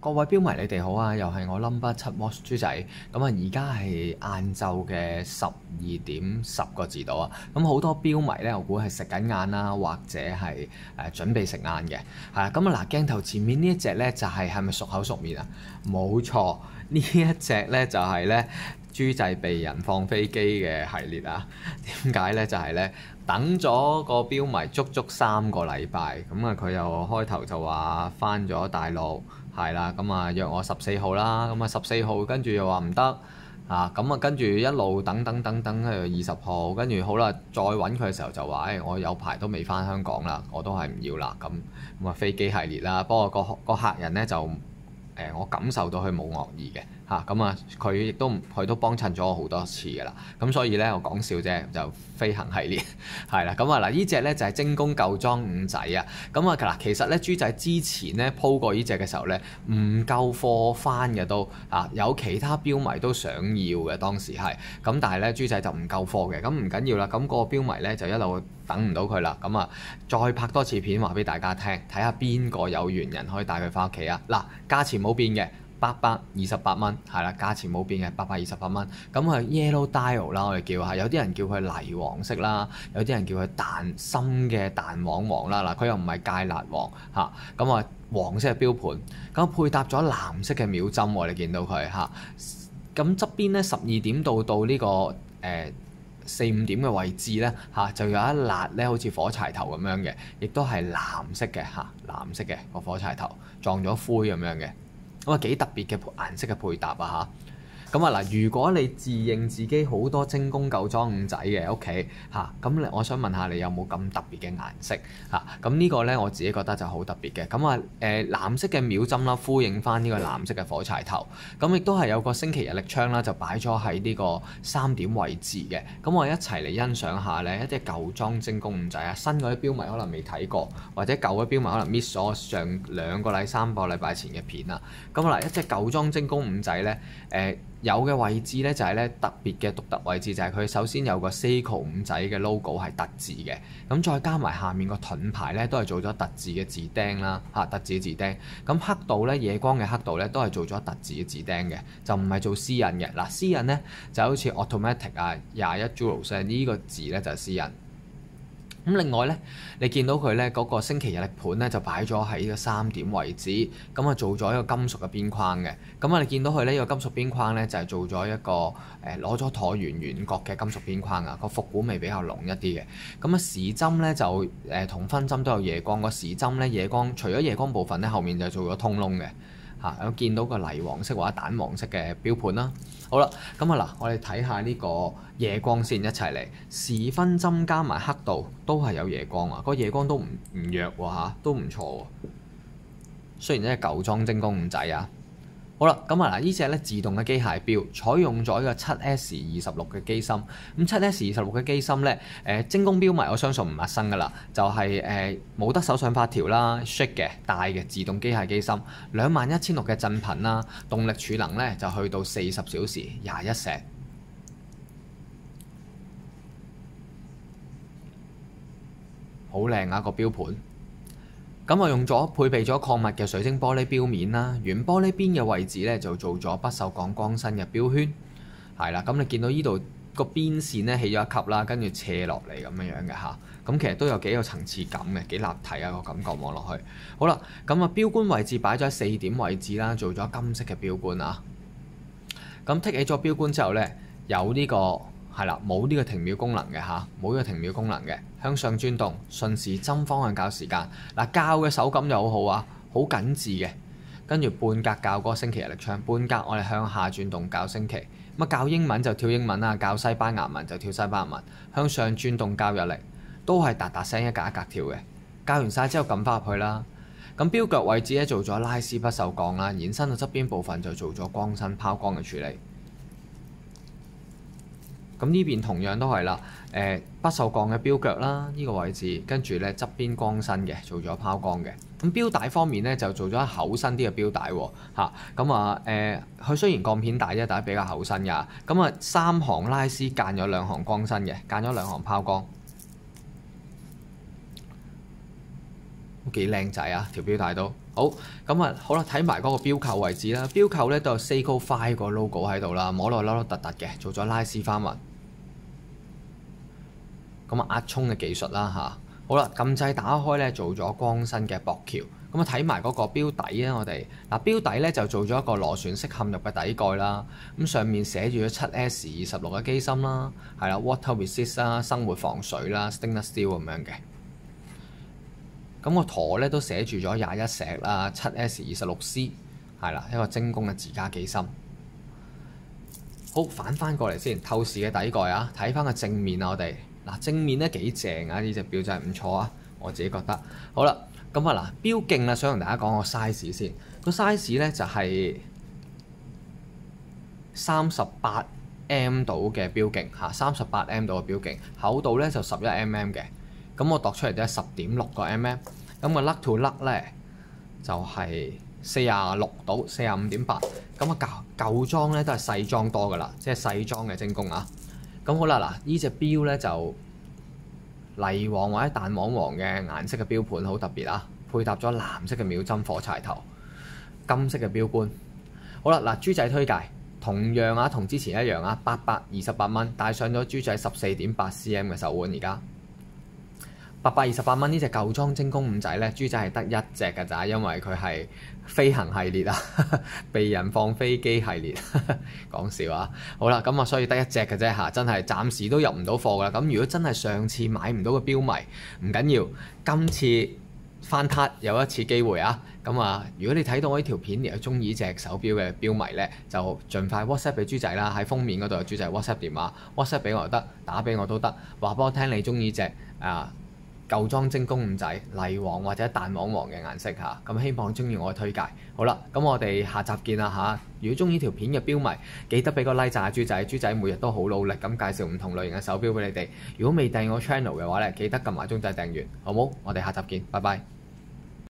各位標迷，你哋好啊！又係我 Number 7 Watch 豬仔。咁啊，而家係晏晝嘅12點10度啊。咁好多標迷咧，我估係食緊晏啦，或者係準備食晏嘅。係啦，咁啊嗱，鏡頭前面呢一隻咧就係咪熟口熟面啊？冇錯，呢一隻咧就係咧豬仔被人放飛機嘅系列啊。點解咧？就係咧等咗個標迷足足3個禮拜，咁啊佢又開頭就話返咗大陸。係啦，咁啊約我14號啦，咁啊14號跟住又話唔得啊，咁啊跟住一路等去到20號，跟住好啦，再揾佢嘅時候就話，我有排都未返香港啦，我都係唔要啦，咁啊飛機系列啦，不過個客人呢，就我感受到佢冇惡意嘅嚇，咁啊佢都幫襯咗我好多次㗎啦，咁所以呢，我講笑啫，就飛行系列係啦，咁啊嗱，呢隻呢就係精工舊裝五仔啊，咁啊嗱，其實呢，豬仔之前呢鋪過呢隻嘅時候呢，唔夠貨翻嘅都啊，有其他標迷都想要嘅當時係，咁但係呢，豬仔就唔夠貨嘅，咁唔緊要啦，咁嗰個標迷呢，就一路等唔到佢啦，咁啊再拍多次片話俾大家聽，睇下邊個有緣人可以帶佢翻屋企啊！嗱，價錢冇變嘅。828蚊，係啦，價錢冇變嘅828蚊。咁啊 Yellow Dial 啦，我哋叫下，有啲人叫佢泥黃色啦，有啲人叫佢深嘅蛋黃啦。嗱，佢又唔係芥辣黃嚇，咁啊黃色嘅標盤，咁配搭咗藍色嘅秒針喎，你見到佢嚇。咁側邊咧12點到呢個4-5點嘅位置咧嚇，就有一辣咧，好似火柴頭咁樣嘅，亦都係藍色嘅嚇，藍色嘅個火柴頭撞咗灰咁樣嘅。咁啊幾特別嘅顏色嘅配搭啊嚇！咁啊嗱，如果你自認自己好多精工舊裝五仔嘅屋企嚇，咁我想問下你有冇咁特別嘅顏色嚇？咁呢個呢，我自己覺得就好特別嘅。咁啊藍色嘅秒針啦，呼應翻呢個藍色嘅火柴頭。咁亦都係有個星期日曆槍啦，就擺咗喺呢個3點位置嘅。咁我一齊嚟欣賞下呢一啲舊裝精工五仔啊！新嗰啲標迷可能未睇過，或者舊嘅標迷可能 miss 咗上2個禮3個禮拜前嘅片啊！咁嗱，一隻舊裝精工五仔呢。有嘅位置咧就係咧特別嘅獨特位置，就係佢首先有個 Seiko 五仔嘅 logo 係特字嘅，咁再加埋下面個盾牌咧都係做咗特字嘅字釘啦嚇，特字嘅字釘。咁黑度咧夜光嘅黑度咧都係做咗特字嘅字釘嘅，就唔係做絲印嘅。嗱，絲印咧就好似 automatic 啊21 joules 呢個字咧就係絲印。咁另外咧，你見到佢咧嗰個星期日曆盤咧就擺咗喺呢個3點位置，咁啊做咗一個金屬嘅邊框嘅。咁啊你見到佢呢個金屬邊框咧就係做咗一個攞咗橢圓角嘅金屬邊框啊，個復古味比較濃一啲嘅。咁啊時針咧就同分針都有夜光，個時針咧夜光除咗夜光部分咧後面就做咗通窿嘅嚇。有見到個泥黃色或者蛋黃色嘅標盤啦。好啦，咁啊嗱，我哋睇下呢個夜光先，一齊嚟時分針加埋黑度都係有夜光啊！個夜光都唔弱喎嚇，都唔錯喎。雖然咧舊裝精工五仔啊。好啦，咁啊嗱，呢隻咧自動嘅機械錶，採用咗一個7S26嘅機芯。咁7S26嘅機芯咧，精工錶迷我相信唔陌生噶啦，就係冇得手上發條啦 ，shake 嘅大嘅自動機械機芯，21600嘅震頻啦，動力儲能咧就去到40小時21石，好靚啊個錶盤。咁我用咗配備咗礦物嘅水晶玻璃錶面啦，原玻璃邊嘅位置咧就做咗不鏽鋼光身嘅錶圈，係啦。咁你見到呢度個邊線咧起咗一級啦，跟住斜落嚟咁樣嘅嚇。咁其實都有幾有層次感嘅，幾立體啊個感覺望落去。好啦，咁啊錶冠位置擺咗喺4點位置啦，做咗金色嘅錶冠啊。咁剔起咗錶冠之後咧，有呢個。係啦，冇呢個停秒功能嘅嚇，冇呢個停秒功能嘅，向上轉動，順時針方向校時間。嗱，校嘅手感就好好啊，好緊緻嘅。跟住半格校嗰個星期日曆槍，半格我哋向下轉動校星期。咁啊，校英文就跳英文啦，校西班牙文就跳西班牙文。向上轉動校日曆，都係嗒嗒聲一格一格跳嘅。校完晒之後撳翻入去啦。咁錶腳位置咧做咗拉絲不鏽鋼啦，延伸到側邊部分就做咗光身拋光嘅處理。咁呢邊同樣都係啦，不鏽鋼嘅錶腳啦，呢個位置，跟住咧側邊光身嘅做咗拋光嘅。咁錶帶方面咧就做咗厚身啲嘅錶帶喎，咁啊佢雖然鋼片大啫，但係比較厚身㗎。咁啊3行拉絲間咗2行光身嘅，間咗2行拋光，都幾靚仔啊條錶帶都。好，咁啊，好啦，睇埋嗰個標扣位置啦。標扣咧都有 Seiko 5個 logo 喺度啦，摸落凹凹凸凸嘅，做咗拉絲花紋。咁啊，壓衝嘅技術啦嚇。好啦，撳掣打開咧，做咗光身嘅薄橋。咁啊，睇埋嗰個標底啊，我哋嗱標底咧就做咗一個螺旋式嵌入嘅底蓋啦。咁上面寫住咗 7S26嘅機芯啦，係啦 ，water resist 啦，生活防水啦 ，stainless steel 咁樣嘅。咁個舵咧都寫住咗21石啦，7S26C 係啦，一個精工嘅自家機芯。好，反翻過嚟先，透視嘅底蓋啊，睇翻個正面啊，我哋嗱正面咧幾正啊，呢隻錶真係唔錯啊，我自己覺得。好啦。咁啊嗱，標徑啦，想同大家講個 size 先。個 size 咧就係38M 度嘅標徑嚇，38M 度嘅標徑，厚度咧就11mm 嘅。咁我度出嚟都係10.6個mm。咁個 lug to lug 咧就係46度，45.8。咁啊舊裝咧都係細裝多噶啦，即係細裝嘅精工啊。咁好啦，嗱呢隻錶咧就泥黃或者蛋黃黃嘅顏色嘅錶盤好特別啊，配搭咗藍色嘅秒針火柴頭，金色嘅錶冠。好啦，嗱豬仔推介同樣啊，同之前一樣啊，828蚊帶上咗豬仔14.8cm 嘅手腕，而家828蚊呢隻舊裝精工五仔咧，豬仔係得一隻㗎咋，因為佢係飛行系列啊，被人放飛機系列，講笑啊！好啦，咁啊，所以得一隻嘅啫嚇，真係暫時都入唔到貨㗎啦。咁如果真係上次買唔到嘅錶迷，唔緊要，今次翻撻有一次機會啊！咁啊，如果你睇到我呢條片而係中意隻手錶嘅錶迷咧，就盡快 WhatsApp 俾豬仔啦，喺封面嗰度有豬仔 WhatsApp 電話，WhatsApp 俾我又得，打俾我都得，話俾我聽你中意隻舊裝精工五仔泥黃或者蛋黃黃嘅顏色嚇，咁希望中意我嘅推介。好啦，咁我哋下集見啦嚇！如果中意條片嘅錶迷，記得俾個 like 讚下豬仔，豬仔每日都好努力咁介紹唔同類型嘅手錶俾你哋。如果未訂我 channel 嘅話咧，記得撳埋鐘仔訂閱，好冇？我哋下集見，拜拜。